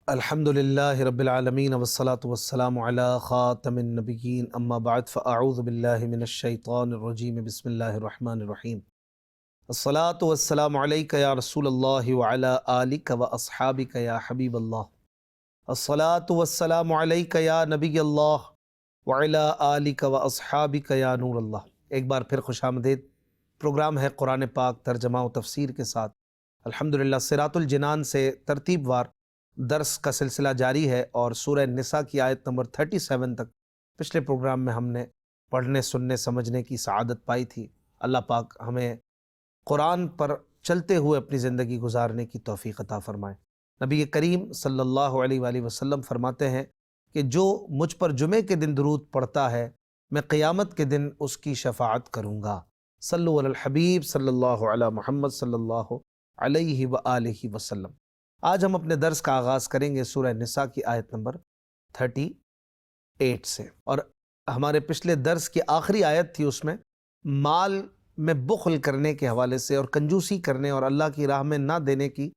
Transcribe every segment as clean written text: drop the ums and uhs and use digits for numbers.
الحمد للہ رب العالمین والصلاة والسلام علی خاتم النبیین اما بعد فاعوذ باللہ من الشیطان الرجیم بسم اللہ الرحمن الرحیم الصلاة والسلام علیک یا رسول اللہ وعلی آلک واصحابک یا حبیب اللہ الصلاة والسلام علیک یا نبی اللہ وعلی آلک واصحابک یا نور اللہ۔ ایک بار پھر خوش آمدید۔ پروگرام ہے قرآن پاک ترجمہ و تفسیر کے ساتھ الحمدللہ صراط الجنان سے ترتیب وار درس کا سلسلہ جاری ہے، اور سورہ نساء کی آیت نمبر 37 تک پچھلے پروگرام میں ہم نے پڑھنے سننے سمجھنے کی سعادت پائی تھی۔ اللہ پاک ہمیں قرآن پر چلتے ہوئے اپنی زندگی گزارنے کی توفیق عطا فرمائے۔ نبی کریم صلی اللہ علیہ وآلہ وسلم فرماتے ہیں کہ جو مجھ پر جمعے کے دن درود پڑھتا ہے میں قیامت کے دن اس کی شفاعت کروں گا۔ صلو علی الحبیب صلی اللہ علی محمد صلی اللہ علیہ وآلہ وسلم۔ آج ہم اپنے درس کا آغاز کریں گے سورہ نساء کی آیت نمبر 38 سے، اور ہمارے پچھلے درس کی آخری آیت تھی، اس میں مال میں بخل کرنے کے حوالے سے اور کنجوسی کرنے اور اللہ کی راہ میں نہ دینے کی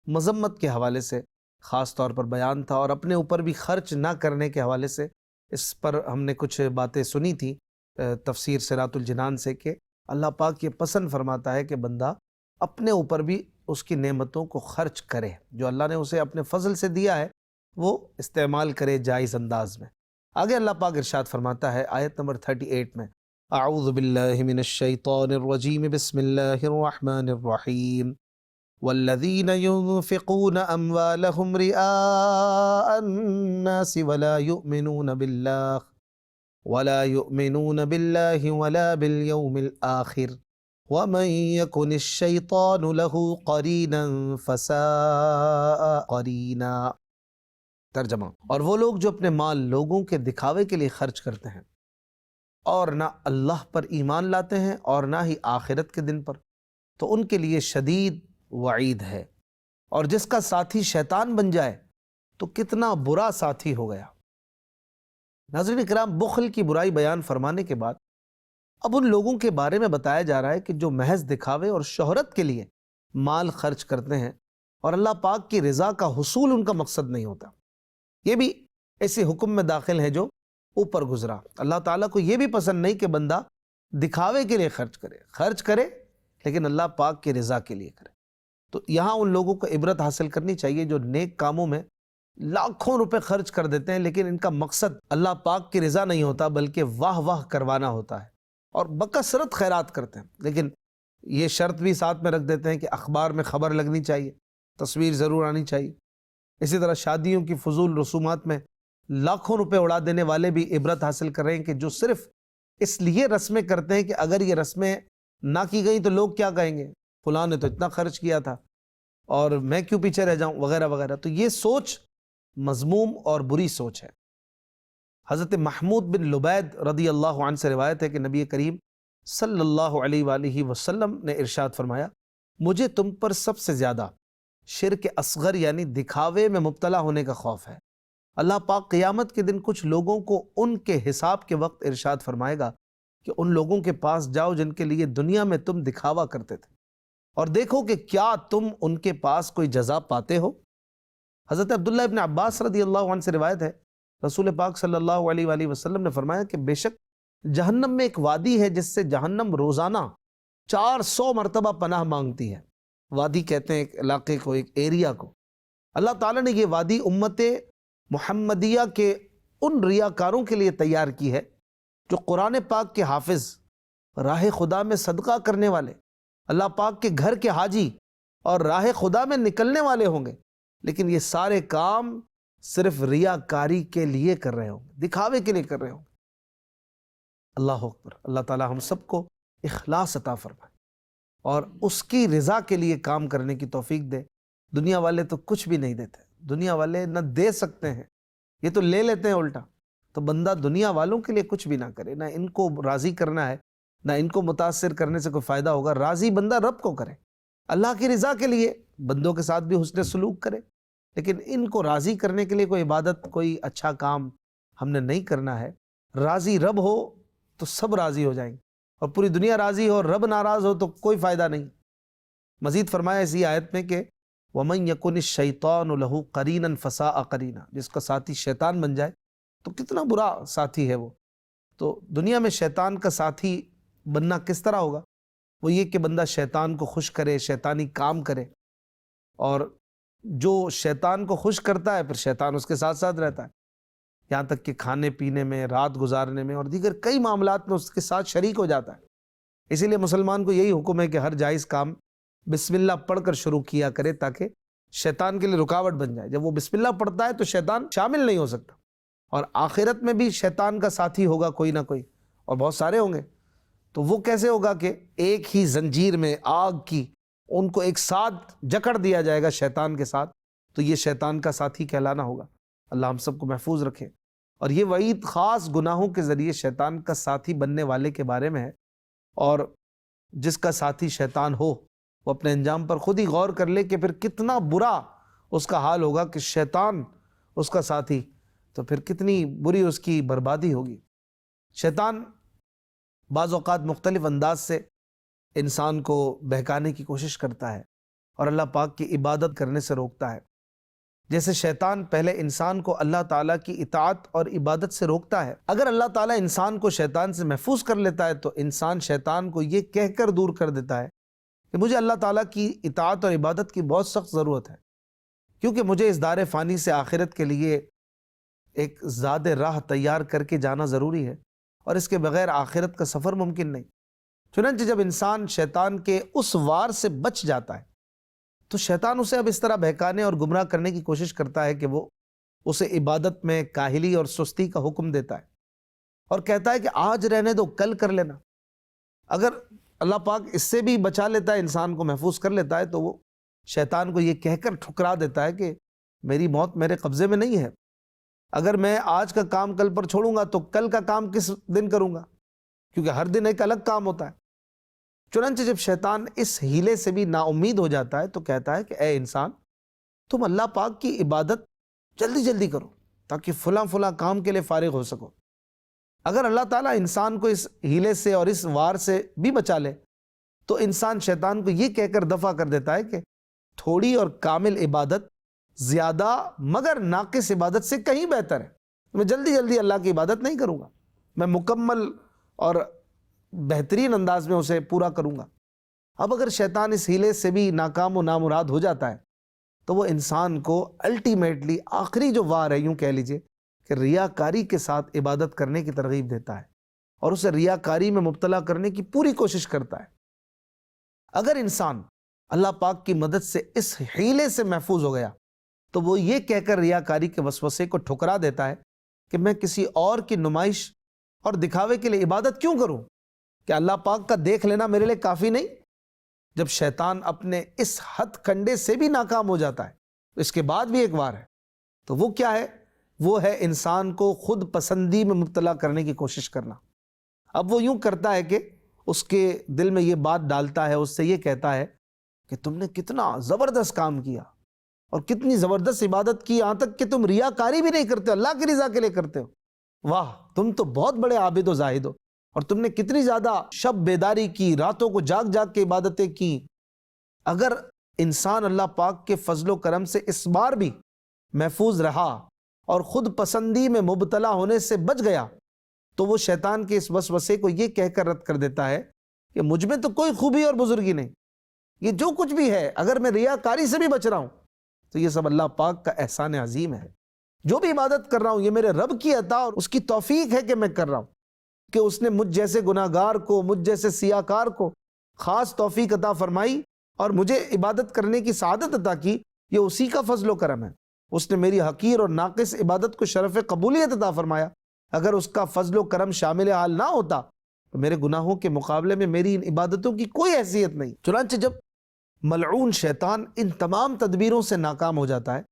مذمت کے حوالے سے خاص طور پر بیان تھا، اور اپنے اوپر بھی خرچ نہ کرنے کے حوالے سے اس پر ہم نے کچھ باتیں سنی تھی تفسیر صراط الجنان سے، کہ اللہ پاک یہ پسند فرماتا ہے کہ بندہ اپنے اوپر بھی اس کی نعمتوں کو خرچ کرے، جو اللہ نے اسے اپنے فضل سے دیا ہے وہ استعمال کرے جائز انداز میں۔ آگے اللہ پاک ارشاد فرماتا ہے آیت نمبر 38 میں، اعوذ باللہ من الشیطان الرجیم بسم اللہ الرحمن الرحیم والذین ينفقون اموالهم رئاء الناس ولا يؤمنون باللہ ولا بالیوم الآخر وَمَن يَكُنِ الشَّيْطَانُ لَهُ قَرِينًا فَسَاءَ قَرِينًا۔ ترجمہ، اور وہ لوگ جو اپنے مال لوگوں کے دکھاوے کے لیے خرچ کرتے ہیں اور نہ اللہ پر ایمان لاتے ہیں اور نہ ہی آخرت کے دن پر، تو ان کے لیے شدید وعید ہے، اور جس کا ساتھی شیطان بن جائے تو کتنا برا ساتھی ہو گیا۔ ناظرین کرام، بخل کی برائی بیان فرمانے کے بعد اب ان لوگوں کے بارے میں بتایا جا رہا ہے کہ جو محض دکھاوے اور شہرت کے لیے مال خرچ کرتے ہیں اور اللہ پاک کی رضا کا حصول ان کا مقصد نہیں ہوتا۔ یہ بھی ایسے حکم میں داخل ہے جو اوپر گزرا۔ اللہ تعالیٰ کو یہ بھی پسند نہیں کہ بندہ دکھاوے کے لیے خرچ کرے لیکن اللہ پاک کی رضا کے لیے کرے۔ تو یہاں ان لوگوں کو عبرت حاصل کرنی چاہیے جو نیک کاموں میں لاکھوں روپے خرچ کر دیتے ہیں، لیکن ان کا مقصد اللہ پاک کی رضا نہیں ہوتا بلکہ واہ واہ کروانا ہوتا ہے، اور بکثرت خیرات کرتے ہیں، لیکن یہ شرط بھی ساتھ میں رکھ دیتے ہیں کہ اخبار میں خبر لگنی چاہیے، تصویر ضرور آنی چاہیے۔ اسی طرح شادیوں کی فضول رسومات میں لاکھوں روپے اڑا دینے والے بھی عبرت حاصل کر رہے ہیں کہ جو صرف اس لیے رسمیں کرتے ہیں کہ اگر یہ رسمیں نہ کی گئیں تو لوگ کیا کہیں گے، فلاں نے تو اتنا خرچ کیا تھا اور میں کیوں پیچھے رہ جاؤں، وغیرہ وغیرہ۔ تو یہ سوچ مذموم اور بری سوچ ہے۔ حضرت محمود بن لبید رضی اللہ عنہ سے روایت ہے کہ نبی کریم صلی اللہ علیہ وآلہ وسلم نے ارشاد فرمایا، مجھے تم پر سب سے زیادہ شرک اصغر یعنی دکھاوے میں مبتلا ہونے کا خوف ہے۔ اللہ پاک قیامت کے دن کچھ لوگوں کو ان کے حساب کے وقت ارشاد فرمائے گا کہ ان لوگوں کے پاس جاؤ جن کے لیے دنیا میں تم دکھاوا کرتے تھے، اور دیکھو کہ کیا تم ان کے پاس کوئی جزا پاتے ہو۔ حضرت عبداللہ ابن عباس رضی اللہ عنہ سے روایت ہے، رسول پاک صلی اللہ علیہ وآلہ وسلم نے فرمایا کہ بے شک جہنم میں ایک وادی ہے جس سے جہنم روزانہ 400 مرتبہ پناہ مانگتی ہے۔ وادی کہتے ہیں ایک علاقے کو، ایک ایریا کو۔ اللہ تعالیٰ نے یہ وادی امت محمدیہ کے ان ریاکاروں کے لیے تیار کی ہے جو قرآن پاک کے حافظ، راہ خدا میں صدقہ کرنے والے، اللہ پاک کے گھر کے حاجی اور راہ خدا میں نکلنے والے ہوں گے، لیکن یہ سارے کام صرف ریاکاری کے لیے کر رہے ہوں گے، دکھاوے کے لیے کر رہے ہوں گے۔ اللہ اکبر۔ اللہ تعالی ہم سب کو اخلاص عطا فرمائے اور اس کی رضا کے لیے کام کرنے کی توفیق دے۔ دنیا والے تو کچھ بھی نہیں دیتے، دنیا والے نہ دے سکتے ہیں، یہ تو لے لیتے ہیں الٹا۔ تو بندہ دنیا والوں کے لیے کچھ بھی نہ کرے، نہ ان کو راضی کرنا ہے، نہ ان کو متاثر کرنے سے کوئی فائدہ ہوگا۔ راضی بندہ رب کو کرے، اللہ کی رضا کے لیے بندوں کے ساتھ بھی حسن سلوک کرے، لیکن ان کو راضی کرنے کے لیے کوئی عبادت، کوئی اچھا کام ہم نے نہیں کرنا ہے۔ راضی رب ہو تو سب راضی ہو جائیں گے، اور پوری دنیا راضی ہو اور رب ناراض ہو تو کوئی فائدہ نہیں۔ مزید فرمایا اسی آیت میں کہ وَمَن يَكُنِ الشَّيْطَانُ لَهُ قَرِينًا فَسَاءَ قَرِينًا، جس کا ساتھی شیطان بن جائے تو کتنا برا ساتھی ہے وہ۔ تو دنیا میں شیطان کا ساتھی بننا کس طرح ہوگا؟ وہ یہ کہ بندہ شیطان کو خوش کرے، شیطانی کام کرے، اور جو شیطان کو خوش کرتا ہے پھر شیطان اس کے ساتھ ساتھ رہتا ہے، یہاں تک کہ کھانے پینے میں، رات گزارنے میں اور دیگر کئی معاملات میں اس کے ساتھ شریک ہو جاتا ہے۔ اسی لیے مسلمان کو یہی حکم ہے کہ ہر جائز کام بسم اللہ پڑھ کر شروع کیا کرے تاکہ شیطان کے لیے رکاوٹ بن جائے۔ جب وہ بسم اللہ پڑھتا ہے تو شیطان شامل نہیں ہو سکتا، اور آخرت میں بھی شیطان کا ساتھی ہوگا کوئی نہ کوئی، اور بہت سارے ہوں گے۔ تو وہ کیسے ہوگا کہ ایک ہی زنجیر میں آگ کی ان کو ایک ساتھ جکڑ دیا جائے گا شیطان کے ساتھ، تو یہ شیطان کا ساتھی کہلانا ہوگا۔ اللہ ہم سب کو محفوظ رکھے۔ اور یہ وعید خاص گناہوں کے ذریعے شیطان کا ساتھی بننے والے کے بارے میں ہے، اور جس کا ساتھی شیطان ہو وہ اپنے انجام پر خود ہی غور کر لے کہ پھر کتنا برا اس کا حال ہوگا کہ شیطان اس کا ساتھی، تو پھر کتنی بری اس کی بربادی ہوگی۔ شیطان بعض اوقات مختلف انداز سے انسان کو بہکانے کی کوشش کرتا ہے اور اللہ پاک کی عبادت کرنے سے روکتا ہے۔ جیسے شیطان پہلے انسان کو اللہ تعالیٰ کی اطاعت اور عبادت سے روکتا ہے، اگر اللہ تعالیٰ انسان کو شیطان سے محفوظ کر لیتا ہے تو انسان شیطان کو یہ کہہ کر دور کر دیتا ہے کہ مجھے اللہ تعالیٰ کی اطاعت اور عبادت کی بہت سخت ضرورت ہے، کیونکہ مجھے اس دار فانی سے آخرت کے لیے ایک زاد راہ تیار کر کے جانا ضروری ہے، اور اس کے بغیر آخرت کا سفر ممکن نہیں۔ چنانچہ جب انسان شیطان کے اس وار سے بچ جاتا ہے تو شیطان اسے اب اس طرح بہکانے اور گمراہ کرنے کی کوشش کرتا ہے کہ وہ اسے عبادت میں کاہلی اور سستی کا حکم دیتا ہے، اور کہتا ہے کہ آج رہنے دو، کل کر لینا۔ اگر اللہ پاک اس سے بھی بچا لیتا ہے، انسان کو محفوظ کر لیتا ہے، تو وہ شیطان کو یہ کہہ کر ٹھکرا دیتا ہے کہ میری موت میرے قبضے میں نہیں ہے، اگر میں آج کا کام کل پر چھوڑوں گا تو کل کا کام کس دن کروں گا، کیونکہ ہر دن ایک الگ کام ہوتا ہے۔ چنانچہ جب شیطان اس ہیلے سے بھی نا امید ہو جاتا ہے تو کہتا ہے کہ اے انسان، تم اللہ پاک کی عبادت جلدی جلدی کرو تاکہ فلاں فلاں کام کے لیے فارغ ہو سکو۔ اگر اللہ تعالیٰ انسان کو اس ہیلے سے اور اس وار سے بھی بچا لے تو انسان شیطان کو یہ کہہ کر دفع کر دیتا ہے کہ تھوڑی اور کامل عبادت زیادہ مگر ناقص عبادت سے کہیں بہتر ہے، میں جلدی جلدی اللہ کی عبادت نہیں کروں گا، میں مکمل اور بہترین انداز میں اسے پورا کروں گا۔ اب اگر شیطان اس ہیلے سے بھی ناکام و نامراد ہو جاتا ہے تو وہ انسان کو الٹیمیٹلی آخری جو وار ہے، یوں کہہ لیجئے کہ ریاکاری کے ساتھ عبادت کرنے کی ترغیب دیتا ہے اور اسے ریاکاری میں مبتلا کرنے کی پوری کوشش کرتا ہے۔ اگر انسان اللہ پاک کی مدد سے اس ہیلے سے محفوظ ہو گیا تو وہ یہ کہہ کر ریاکاری کے وسوسے کو ٹھکرا دیتا ہے کہ میں کسی اور کی نمائش اور دکھاوے کے لیے عبادت کیوں کروں، کہ اللہ پاک کا دیکھ لینا میرے لیے کافی نہیں۔ جب شیطان اپنے اس ہتھ کنڈے سے بھی ناکام ہو جاتا ہے، اس کے بعد بھی ایک وار ہے، تو وہ کیا ہے؟ وہ ہے انسان کو خود پسندی میں مبتلا کرنے کی کوشش کرنا۔ اب وہ یوں کرتا ہے کہ اس کے دل میں یہ بات ڈالتا ہے، اس سے یہ کہتا ہے کہ تم نے کتنا زبردست کام کیا اور کتنی زبردست عبادت کی، یہاں تک کہ تم ریاکاری بھی نہیں کرتے ہو، اللہ کی رضا کے لیے کرتے ہو۔ واہ، تم تو بہت بڑے عابد و زاہد ہو، اور تم نے کتنی زیادہ شب بیداری کی، راتوں کو جاگ جاگ کے عبادتیں کی۔ اگر انسان اللہ پاک کے فضل و کرم سے اس بار بھی محفوظ رہا اور خود پسندی میں مبتلا ہونے سے بچ گیا تو وہ شیطان کے اس وسوسے کو یہ کہہ کر رد کر دیتا ہے کہ مجھ میں تو کوئی خوبی اور بزرگی نہیں، یہ جو کچھ بھی ہے اگر میں ریاکاری سے بھی بچ رہا ہوں تو یہ سب اللہ پاک کا احسان عظیم ہے۔ جو بھی عبادت کر رہا ہوں یہ میرے رب کی عطا اور اس کی توفیق ہے کہ میں کر رہا ہوں، کہ اس نے مجھ جیسے گناہگار کو، مجھ جیسے سیاکار کو خاص توفیق عطا فرمائی اور مجھے عبادت کرنے کی سعادت عطا کی، یہ اسی کا فضل و کرم ہے۔ اس نے میری حقیر اور ناقص عبادت کو شرف قبولیت عطا فرمایا، اگر اس کا فضل و کرم شامل حال نہ ہوتا تو میرے گناہوں کے مقابلے میں میری ان عبادتوں کی کوئی حیثیت نہیں۔ چنانچہ جب ملعون شیطان ان تمام تدبیروں سے ناکام ہو جاتا ہے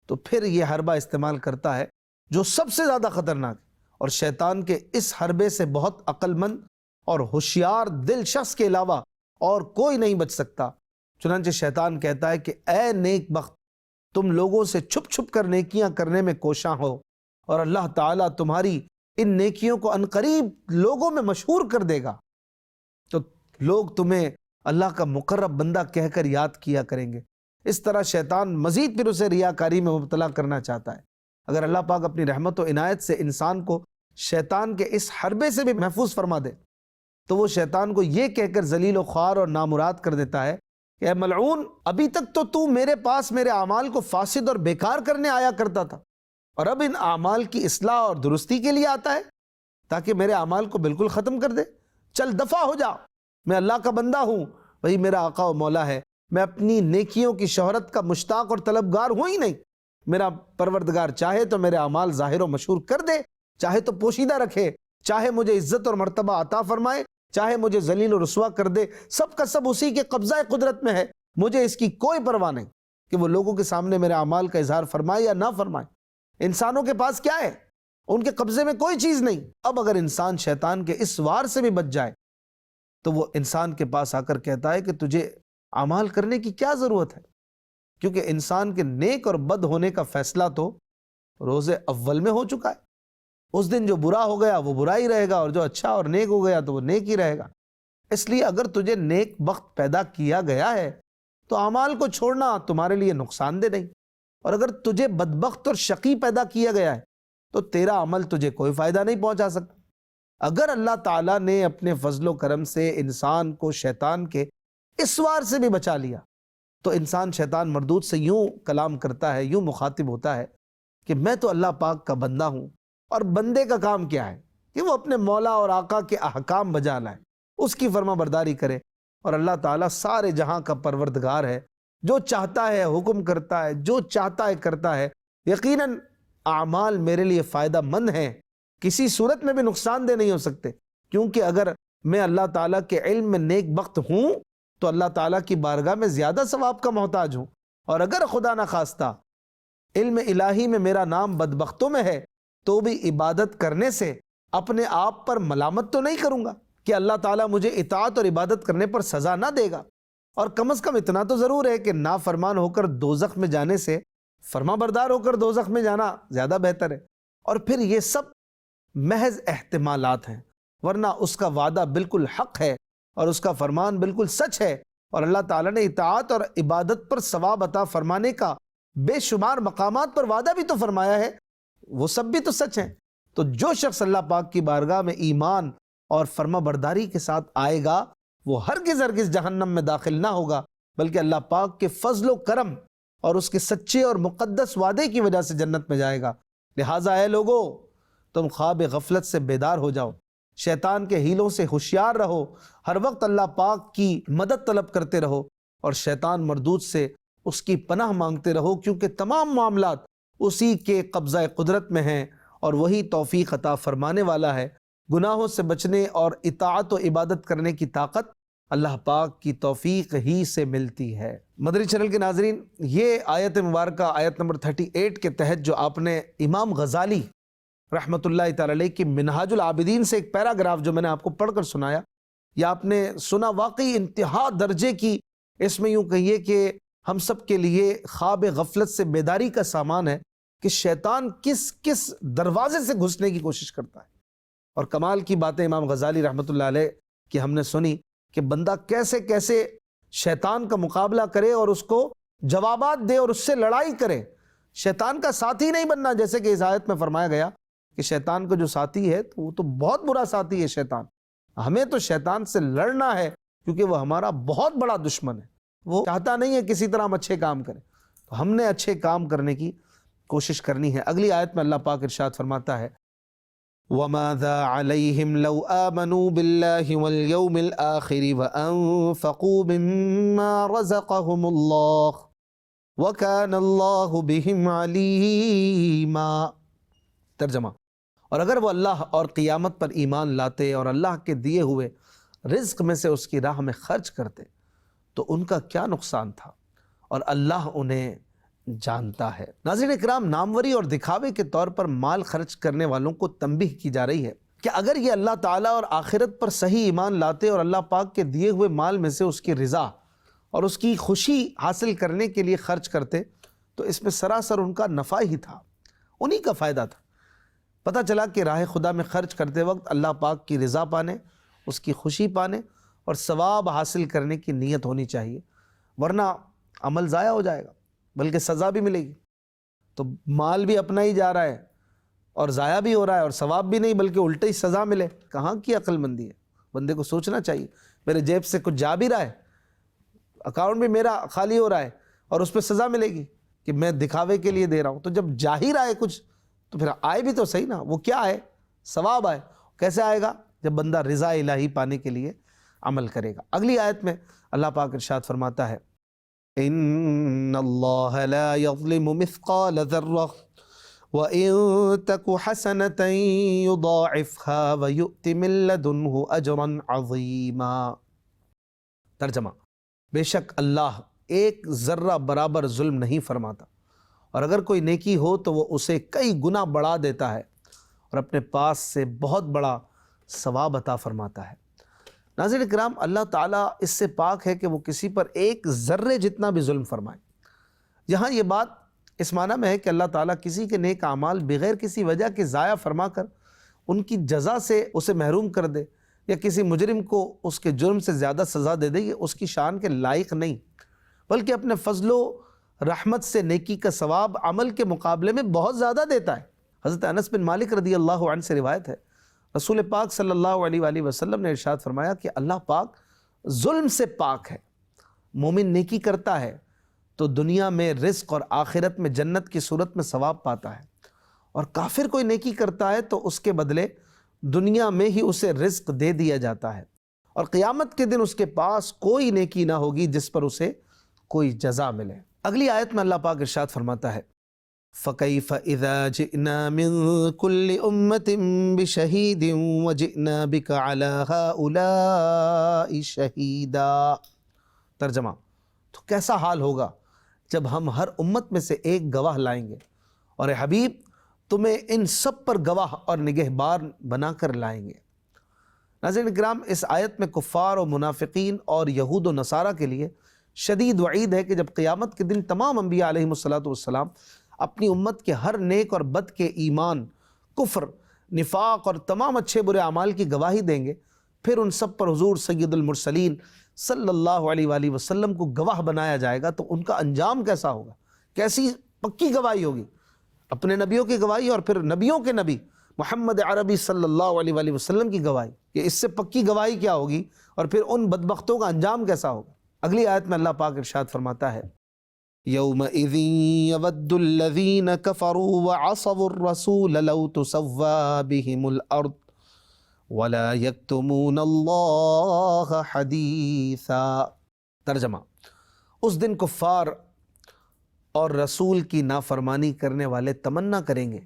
تو پھر یہ حربہ استعمال کرتا ہے جو سب سے زیادہ خطرناک ہے، اور شیطان کے اس حربے سے بہت عقل مند اور ہوشیار دل شخص کے علاوہ اور کوئی نہیں بچ سکتا۔ چنانچہ شیطان کہتا ہے کہ اے نیک بخت، تم لوگوں سے چھپ چھپ کر نیکیاں کرنے میں کوشاں ہو، اور اللہ تعالیٰ تمہاری ان نیکیوں کو عنقریب لوگوں میں مشہور کر دے گا، تو لوگ تمہیں اللہ کا مقرب بندہ کہہ کر یاد کیا کریں گے، اس طرح شیطان مزید پھر اسے ریاکاری میں مبتلا کرنا چاہتا ہے۔ اگر اللہ پاک اپنی رحمت و عنایت سے انسان کو شیطان کے اس حربے سے بھی محفوظ فرما دے تو وہ شیطان کو یہ کہہ کر ذلیل و خوار اور نامراد کر دیتا ہے کہ اے ملعون، ابھی تک تو میرے پاس میرے اعمال کو فاسد اور بیکار کرنے آیا کرتا تھا، اور اب ان اعمال کی اصلاح اور درستی کے لیے آتا ہے تاکہ میرے اعمال کو بالکل ختم کر دے۔ چل دفع ہو جا، میں اللہ کا بندہ ہوں، وہی میرا آقا و مولا ہے، میں اپنی نیکیوں کی شہرت کا مشتاق اور طلبگار ہوں ہی نہیں۔ میرا پروردگار چاہے تو میرے اعمال ظاہر و مشہور کر دے، چاہے تو پوشیدہ رکھے، چاہے مجھے عزت اور مرتبہ عطا فرمائے، چاہے مجھے ذلیل و رسوا کر دے، سب کا سب اسی کے قبضہ قدرت میں ہے۔ مجھے اس کی کوئی پرواہ نہیں کہ وہ لوگوں کے سامنے میرے اعمال کا اظہار فرمائے یا نہ فرمائے۔ انسانوں کے پاس کیا ہے؟ ان کے قبضے میں کوئی چیز نہیں۔ اب اگر انسان شیطان کے اس وار سے بھی بچ جائے تو وہ انسان کے پاس آ کر کہتا ہے کہ تجھے اعمال کرنے کی کیا ضرورت ہے، کیونکہ انسان کے نیک اور بد ہونے کا فیصلہ تو روز اول میں ہو چکا ہے۔ اس دن جو برا ہو گیا وہ برا ہی رہے گا، اور جو اچھا اور نیک ہو گیا تو وہ نیک ہی رہے گا۔ اس لیے اگر تجھے نیک بخت پیدا کیا گیا ہے تو اعمال کو چھوڑنا تمہارے لیے نقصان دہ نہیں، اور اگر تجھے بدبخت اور شقی پیدا کیا گیا ہے تو تیرا عمل تجھے کوئی فائدہ نہیں پہنچا سکتا۔ اگر اللہ تعالیٰ نے اپنے فضل و کرم سے انسان کو شیطان کے اس وار سے بھی بچا لیا تو انسان شیطان مردود سے یوں کلام کرتا ہے، یوں مخاطب ہوتا ہے کہ میں تو اللہ پاک کا بندہ ہوں، اور بندے کا کام کیا ہے کہ وہ اپنے مولا اور آقا کے احکام بجا لائے، اس کی فرما برداری کرے، اور اللہ تعالیٰ سارے جہاں کا پروردگار ہے، جو چاہتا ہے حکم کرتا ہے، جو چاہتا ہے کرتا ہے۔ یقیناً اعمال میرے لیے فائدہ مند ہیں، کسی صورت میں بھی نقصان دہ نہیں ہو سکتے، کیونکہ اگر میں اللہ تعالیٰ کے علم میں نیک بخت ہوں تو اللہ تعالیٰ کی بارگاہ میں زیادہ ثواب کا محتاج ہوں، اور اگر خدا نخواستہ علم الہی میں میرا نام بدبختوں میں ہے تو بھی عبادت کرنے سے اپنے آپ پر ملامت تو نہیں کروں گا کہ اللہ تعالیٰ مجھے اطاعت اور عبادت کرنے پر سزا نہ دے گا، اور کم از کم اتنا تو ضرور ہے کہ نافرمان ہو کر دوزخ میں جانے سے فرما بردار ہو کر دوزخ میں جانا زیادہ بہتر ہے۔ اور پھر یہ سب محض احتمالات ہیں، ورنہ اس کا وعدہ بالکل حق ہے اور اس کا فرمان بالکل سچ ہے، اور اللہ تعالیٰ نے اطاعت اور عبادت پر ثواب عطا فرمانے کا بے شمار مقامات پر وعدہ بھی تو فرمایا ہے، وہ سب بھی تو سچ ہیں۔ تو جو شخص اللہ پاک کی بارگاہ میں ایمان اور فرما برداری کے ساتھ آئے گا وہ ہرگز ہرگز جہنم میں داخل نہ ہوگا، بلکہ اللہ پاک کے فضل و کرم اور اس کے سچے اور مقدس وعدے کی وجہ سے جنت میں جائے گا۔ لہٰذا اے لوگو، تم خواب غفلت سے بیدار ہو جاؤ، شیطان کے ہیلوں سے ہوشیار رہو، ہر وقت اللہ پاک کی مدد طلب کرتے رہو، اور شیطان مردود سے اس کی پناہ مانگتے رہو، کیونکہ تمام معاملات اسی کے قبضہ قدرت میں ہیں، اور وہی توفیق عطا فرمانے والا ہے۔ گناہوں سے بچنے اور اطاعت و عبادت کرنے کی طاقت اللہ پاک کی توفیق ہی سے ملتی ہے۔ مدنی چینل کے ناظرین، یہ آیت مبارکہ آیت نمبر 38 کے تحت جو آپ نے امام غزالی رحمۃ اللہ تعالی علیہ کی منہاج العابدین سے ایک پیراگراف جو میں نے آپ کو پڑھ کر سنایا، یا آپ نے سنا، واقعی انتہا درجے کی اس میں یوں کہیے کہ ہم سب کے لیے خواب غفلت سے بیداری کا سامان ہے کہ شیطان کس کس دروازے سے گھسنے کی کوشش کرتا ہے۔ اور کمال کی باتیں امام غزالی رحمۃ اللہ علیہ کی ہم نے سنی کہ بندہ کیسے کیسے شیطان کا مقابلہ کرے اور اس کو جوابات دے اور اس سے لڑائی کرے۔ شیطان کا ساتھی نہیں بننا، جیسے کہ اس آیت میں فرمایا گیا کہ شیطان کا جو ساتھی ہے تو وہ تو بہت برا ساتھی ہے شیطان۔ ہمیں تو شیطان سے لڑنا ہے، کیونکہ وہ ہمارا بہت بڑا دشمن ہے، وہ چاہتا نہیں ہے کسی طرح ہم اچھے کام کریں، تو ہم نے اچھے کام کرنے کی کوشش کرنی ہے۔ اگلی آیت میں اللہ پاک ارشاد فرماتا ہے وَمَاذَا عَلَيْهِمْ لَوْ آمَنُوا بِاللَّهِ وَالْيَوْمِ الْآخِرِ وَأَنفَقُوا مِمَّا رَزَقَهُمُ اللَّهُ وَكَانَ اللَّهُ بِهِمْ عَلِيمًا۔ ترجمہ، اور اگر وہ اللہ اور قیامت پر ایمان لاتے اور اللہ کے دیے ہوئے رزق میں سے اس کی راہ میں خرچ کرتے تو ان کا کیا نقصان تھا، اور اللہ انہیں جانتا ہے۔ ناظرین اکرام، ناموری اور دکھاوے کے طور پر مال خرچ کرنے والوں کو تنبیہ کی جا رہی ہے کہ اگر یہ اللہ تعالیٰ اور آخرت پر صحیح ایمان لاتے اور اللہ پاک کے دیے ہوئے مال میں سے اس کی رضا اور اس کی خوشی حاصل کرنے کے لیے خرچ کرتے تو اس میں سراسر ان کا نفع ہی تھا، انہی کا فائدہ تھا۔ پتہ چلا کہ راہ خدا میں خرچ کرتے وقت اللہ پاک کی رضا پانے، اس کی خوشی پانے اور ثواب حاصل کرنے کی نیت ہونی چاہیے، ورنہ عمل ضائع ہو جائے گا بلکہ سزا بھی ملے گی۔ تو مال بھی اپنا ہی جا رہا ہے اور ضائع بھی ہو رہا ہے اور ثواب بھی نہیں بلکہ الٹی ہی سزا ملے، کہاں کی عقل مندی ہے؟ بندے کو سوچنا چاہیے، میرے جیب سے کچھ جا بھی رہا ہے، اکاؤنٹ بھی میرا خالی ہو رہا ہے اور اس پہ سزا ملے گی کہ میں دکھاوے کے لیے دے رہا ہوں۔ تو جب جا ہی رہا ہے کچھ تو پھر آئے بھی تو صحیح نا، وہ کیا ہے؟ ثواب آئے۔ کیسے آئے گا؟ جب بندہ رضا الہی پانے کے لیے عمل کرے گا۔ اگلی آیت میں اللہ پاک ارشاد فرماتا ہے ان اللہ لا یظلم مثقال ذرہ وَإِن تَكُ حَسَنَةً يُضَاعِفْهَا وَيُؤْتِ مِن لَّدُنْهُ أَجْرًا عَظِيمًا۔ ترجمہ، بے شک اللہ ایک ذرہ برابر ظلم نہیں فرماتا، اور اگر کوئی نیکی ہو تو وہ اسے کئی گنا بڑھا دیتا ہے اور اپنے پاس سے بہت بڑا ثواب عطا فرماتا ہے۔ ناظرین کرام، اللہ تعالیٰ اس سے پاک ہے کہ وہ کسی پر ایک ذرے جتنا بھی ظلم فرمائے۔ یہاں یہ بات اس معنی میں ہے کہ اللہ تعالیٰ کسی کے نیک اعمال بغیر کسی وجہ کے ضائع فرما کر ان کی جزا سے اسے محروم کر دے، یا کسی مجرم کو اس کے جرم سے زیادہ سزا دے دے، یہ اس کی شان کے لائق نہیں، بلکہ اپنے فضل و رحمت سے نیکی کا ثواب عمل کے مقابلے میں بہت زیادہ دیتا ہے۔ حضرت انس بن مالک رضی اللہ عنہ سے روایت ہے، رسول پاک صلی اللہ علیہ وآلہ وسلم نے ارشاد فرمایا کہ اللہ پاک ظلم سے پاک ہے۔ مومن نیکی کرتا ہے تو دنیا میں رزق اور آخرت میں جنت کی صورت میں ثواب پاتا ہے، اور کافر کوئی نیکی کرتا ہے تو اس کے بدلے دنیا میں ہی اسے رزق دے دیا جاتا ہے، اور قیامت کے دن اس کے پاس کوئی نیکی نہ ہوگی جس پر اسے کوئی جزا ملے۔ اگلی آیت میں اللہ پاک ارشاد فرماتا ہے فَكَيْفَ إِذَا جِئْنَا مِن كُلِّ أُمَّةٍ بِشَهِيدٍ وَجِئْنَا بِكَ عَلَى هَؤُلَاءِ شَهِيدًا۔ ترجمہ، تو کیسا حال ہوگا جب ہم ہر امت میں سے ایک گواہ لائیں گے، اور اے حبیب تمہیں ان سب پر گواہ اور نگہبان بنا کر لائیں گے۔ ناظرین کرام، اس آیت میں کفار و منافقین اور یہود و نصارہ کے لیے شدید وعید ہے کہ جب قیامت کے دن تمام انبیاء علیہم السلام اپنی امت کے ہر نیک اور بد کے ایمان، کفر، نفاق اور تمام اچھے برے اعمال کی گواہی دیں گے، پھر ان سب پر حضور سید المرسلین صلی اللہ علیہ وآلہ وسلم کو گواہ بنایا جائے گا، تو ان کا انجام کیسا ہوگا؟ کیسی پکی گواہی ہوگی؟ اپنے نبیوں کی گواہی اور پھر نبیوں کے نبی محمد عربی صلی اللہ علیہ وآلہ وسلم کی گواہی، کہ اس سے پکی گواہی کیا ہوگی، اور پھر ان بدبختوں کا انجام کیسا ہوگا؟ اگلی آیت میں اللہ پاک ارشاد فرماتا ہے یومئذ یود الذین کفروا وعصوا الرسول لو تسوی بهم الارض ولا یکتمون اللہ حدیثا۔ ترجمہ، اس دن کفار اور رسول کی نافرمانی کرنے والے تمنا کریں گے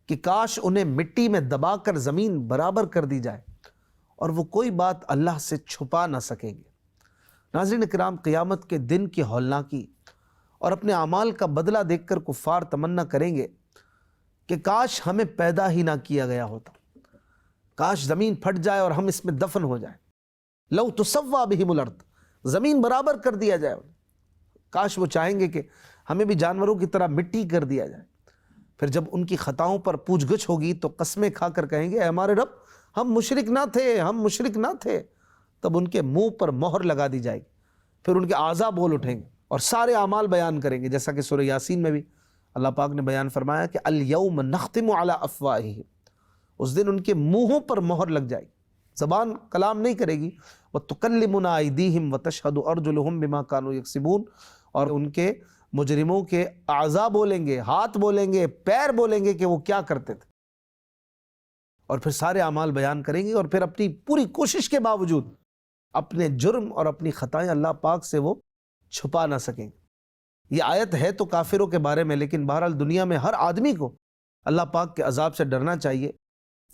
کہ کاش انہیں مٹی میں دبا کر زمین برابر کر دی جائے، اور وہ کوئی بات اللہ سے چھپا نہ سکیں گے۔ ناظرین کرام، قیامت کے دن کی ہولناکی اور اپنے اعمال کا بدلہ دیکھ کر کفار تمنا کریں گے کہ کاش ہمیں پیدا ہی نہ کیا گیا ہوتا، کاش زمین پھٹ جائے اور ہم اس میں دفن ہو جائیں۔ لو تسوی بہم الارض، زمین برابر کر دیا جائے۔ کاش وہ چاہیں گے کہ ہمیں بھی جانوروں کی طرح مٹی کر دیا جائے۔ پھر جب ان کی خطاؤں پر پوچھ گچھ ہوگی تو قسمیں کھا کر کہیں گے اے ہمارے رب، ہم مشرک نہ تھے، ہم مشرک نہ تھے۔ تب ان کے منہ پر مہر لگا دی جائے گی، پھر ان کے اعضاء بول اٹھیں گے اور سارے اعمال بیان کریں گے، جیسا کہ سورہ یاسین میں بھی اللہ پاک نے بیان فرمایا کہ الیوم نختم علی افواہہم، اس دن ان کے منہوں پر مہر لگ جائے گی، زبان کلام نہیں کرے گی۔ وتکلمنا ایدیہم وتشہد ارجلہم بما کانوا یکسبون، اور ان کے مجرموں کے اعضاء بولیں گے، ہاتھ بولیں گے، پیر بولیں گے کہ وہ کیا کرتے تھے، اور پھر سارے اعمال بیان کریں گے، اور پھر اپنی پوری کوشش کے باوجود اپنے جرم اور اپنی خطائیں اللہ پاک سے وہ چھپا نہ سکیں گے۔ یہ آیت ہے تو کافروں کے بارے میں، لیکن بہرحال دنیا میں ہر آدمی کو اللہ پاک کے عذاب سے ڈرنا چاہیے۔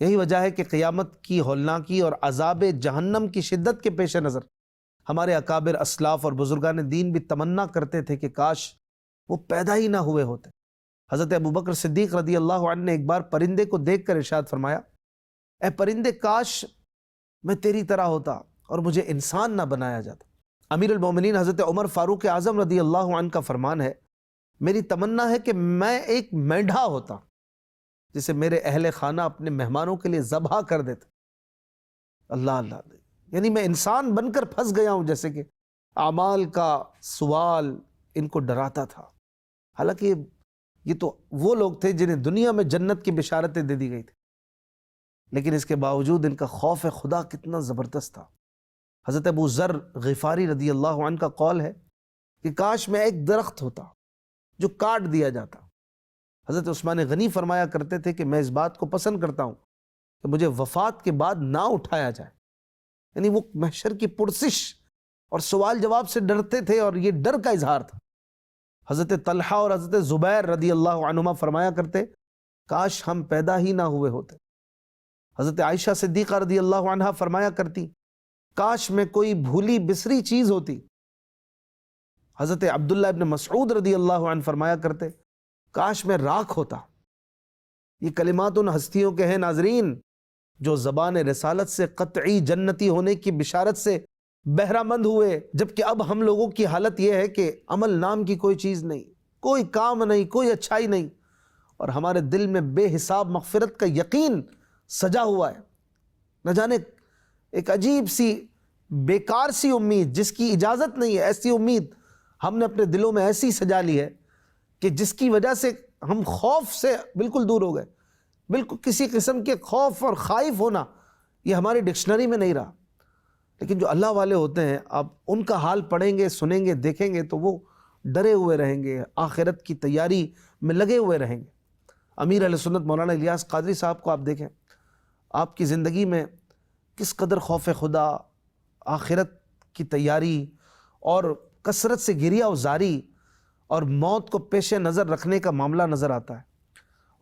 یہی وجہ ہے کہ قیامت کی ہولناکی اور عذاب جہنم کی شدت کے پیش نظر ہمارے اکابر اسلاف اور بزرگان دین بھی تمنا کرتے تھے کہ کاش وہ پیدا ہی نہ ہوئے ہوتے۔ حضرت ابوبکر صدیق رضی اللہ عنہ نے ایک بار پرندے کو دیکھ کر ارشاد فرمایا اے پرندے، کاش میں تیری طرح ہوتا اور مجھے انسان نہ بنایا جاتا۔ امیر المومنین حضرت عمر فاروق اعظم رضی اللہ عنہ کا فرمان ہے، میری تمنا ہے کہ میں ایک مینڈھا ہوتا جسے میرے اہل خانہ اپنے مہمانوں کے لیے ذبح کر دیتے۔ اللہ اللہ، یعنی میں انسان بن کر پھنس گیا ہوں، جیسے کہ اعمال کا سوال، ان کو ڈراتا تھا، حالانکہ یہ تو وہ لوگ تھے جنہیں دنیا میں جنت کی بشارتیں دے دی گئی تھی، لیکن اس کے باوجود ان کا خوف خدا کتنا زبردست تھا۔ حضرت ابو ذر غفاری رضی اللہ عنہ کا قول ہے کہ کاش میں ایک درخت ہوتا جو کاٹ دیا جاتا۔ حضرت عثمان غنی فرمایا کرتے تھے کہ میں اس بات کو پسند کرتا ہوں کہ مجھے وفات کے بعد نہ اٹھایا جائے، یعنی وہ محشر کی پرسش اور سوال جواب سے ڈرتے تھے اور یہ ڈر کا اظہار تھا۔ حضرت طلحہ اور حضرت زبیر رضی اللہ عنہما فرمایا کرتے کاش ہم پیدا ہی نہ ہوئے ہوتے۔ حضرت عائشہ صدیقہ رضی اللہ عنہا فرمایا کرتی کاش میں کوئی بھولی بسری چیز ہوتی۔ حضرت عبداللہ ابن مسعود رضی اللہ عنہ فرمایا کرتے کاش میں راکھ ہوتا۔ یہ کلمات ان ہستیوں کے ہیں ناظرین جو زبان رسالت سے قطعی جنتی ہونے کی بشارت سے بہرہ مند ہوئے، جبکہ اب ہم لوگوں کی حالت یہ ہے کہ عمل نام کی کوئی چیز نہیں، کوئی کام نہیں، کوئی اچھائی نہیں، اور ہمارے دل میں بے حساب مغفرت کا یقین سجا ہوا ہے۔ نہ جانے ایک عجیب سی بیکار سی امید جس کی اجازت نہیں ہے، ایسی امید ہم نے اپنے دلوں میں ایسی سجا لی ہے کہ جس کی وجہ سے ہم خوف سے بالکل دور ہو گئے، بالکل کسی قسم کے خوف اور خائف ہونا یہ ہماری ڈکشنری میں نہیں رہا۔ لیکن جو اللہ والے ہوتے ہیں آپ ان کا حال پڑھیں گے، سنیں گے، دیکھیں گے تو وہ ڈرے ہوئے رہیں گے، آخرت کی تیاری میں لگے ہوئے رہیں گے۔ امیر اہل سنت مولانا الیاس قادری صاحب کو آپ دیکھیں، آپ کی زندگی میں کس قدر خوف خدا، آخرت کی تیاری اور کثرت سے گریہ و زاری اور موت کو پیش نظر رکھنے کا معاملہ نظر آتا ہے۔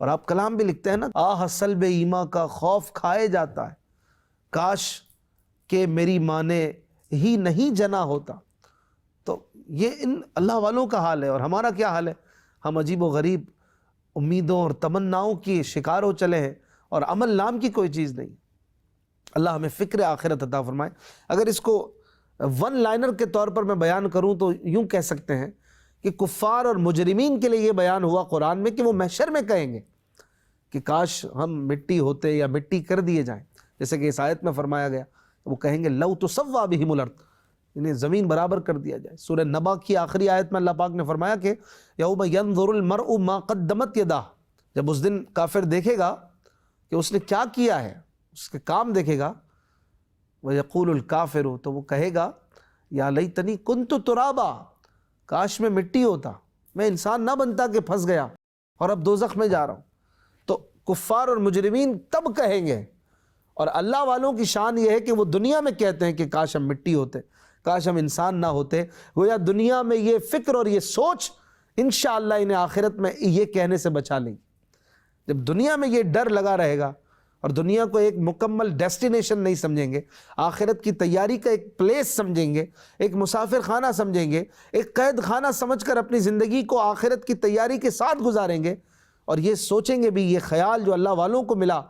اور آپ کلام بھی لکھتے ہیں نا، آہ سلب ایماں کا خوف کھائے جاتا ہے، کاش کہ میری ماں نے ہی نہیں جنا ہوتا۔ تو یہ ان اللہ والوں کا حال ہے، اور ہمارا کیا حال ہے؟ ہم عجیب و غریب امیدوں اور تمناؤں کی شکار ہو چلے ہیں اور عمل نام کی کوئی چیز نہیں۔ اللہ ہمیں فکر آخرت عطا فرمائے۔ اگر اس کو ون لائنر کے طور پر میں بیان کروں تو یوں کہہ سکتے ہیں کہ کفار اور مجرمین کے لیے یہ بیان ہوا قرآن میں کہ وہ محشر میں کہیں گے کہ کاش ہم مٹی ہوتے یا مٹی کر دیے جائیں، جیسے کہ اس آیت میں فرمایا گیا، وہ کہیں گے لو تسوا بہم الارض، انہیں زمین برابر کر دیا جائے۔ سورہ نبا کی آخری آیت میں اللہ پاک نے فرمایا کہ یوم ینظر المرء ما قدمت یدہ، جب اس دن کافر دیکھے گا کہ اس نے کیا کیا ہے، اس کے کام دیکھے گا، وَيَقُولُ الْكَافِرُ، تو وہ کہے گا یا لیتنی کنت ترابا، کاش میں مٹی ہوتا، میں انسان نہ بنتا کہ پھنس گیا اور اب دوزخ میں جا رہا ہوں۔ تو کفار اور مجرمین تب کہیں گے، اور اللہ والوں کی شان یہ ہے کہ وہ دنیا میں کہتے ہیں کہ کاش ہم مٹی ہوتے، کاش ہم انسان نہ ہوتے۔ گویا دنیا میں یہ فکر اور یہ سوچ انشاءاللہ انہیں آخرت میں یہ کہنے سے بچا لیں۔ جب دنیا میں یہ ڈر لگا رہے گا اور دنیا کو ایک مکمل ڈیسٹینیشن نہیں سمجھیں گے، آخرت کی تیاری کا ایک پلیس سمجھیں گے، ایک مسافر خانہ سمجھیں گے، ایک قید خانہ سمجھ کر اپنی زندگی کو آخرت کی تیاری کے ساتھ گزاریں گے، اور یہ سوچیں گے بھی یہ خیال جو اللہ والوں کو ملا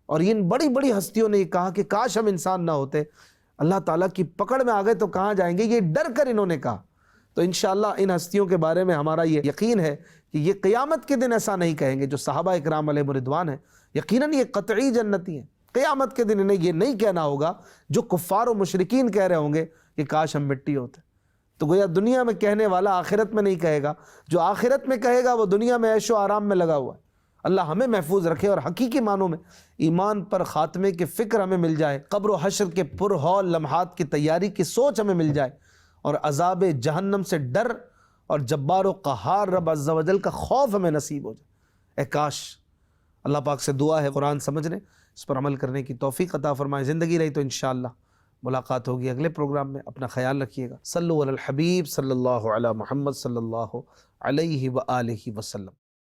اور ان بڑی بڑی ہستیوں نے یہ کہا کہ کاش ہم انسان نہ ہوتے، اللہ تعالیٰ کی پکڑ میں آ گئے تو کہاں جائیں گے، یہ ڈر کر انہوں نے کہا۔ تو انشاءاللہ ان ہستیوں کے بارے میں ہمارا یہ یقین ہے کہ یہ قیامت کے دن ایسا نہیں کہیں گے۔ جو صحابہ اکرام علیہم رضوان ہیں یقیناً یہ قطعی جنتی ہیں، قیامت کے دن انہیں یہ نہیں کہنا ہوگا جو کفار و مشرکین کہہ رہے ہوں گے کہ کاش ہم مٹی ہوتے۔ تو گویا دنیا میں کہنے والا آخرت میں نہیں کہے گا، جو آخرت میں کہے گا وہ دنیا میں عیش و آرام میں لگا ہوا ہے۔ اللہ ہمیں محفوظ رکھے اور حقیقی معنوں میں ایمان پر خاتمے کی فکر ہمیں مل جائے، قبر و حشر کے پرہول لمحات کی تیاری کی سوچ ہمیں مل جائے، اور عذاب جہنم سے ڈر اور جبار و قہار رب عز و جل کا خوف ہمیں نصیب ہو جائے۔ اے کاش! اللہ پاک سے دعا ہے قرآن سمجھنے، اس پر عمل کرنے کی توفیق عطا فرمائے۔ زندگی رہی تو انشاءاللہ ملاقات ہوگی اگلے پروگرام میں۔ اپنا خیال رکھیے گا۔ صلو علی الحبیب صلی اللہ علی محمد صلی اللہ علیہ وآلہ وسلم۔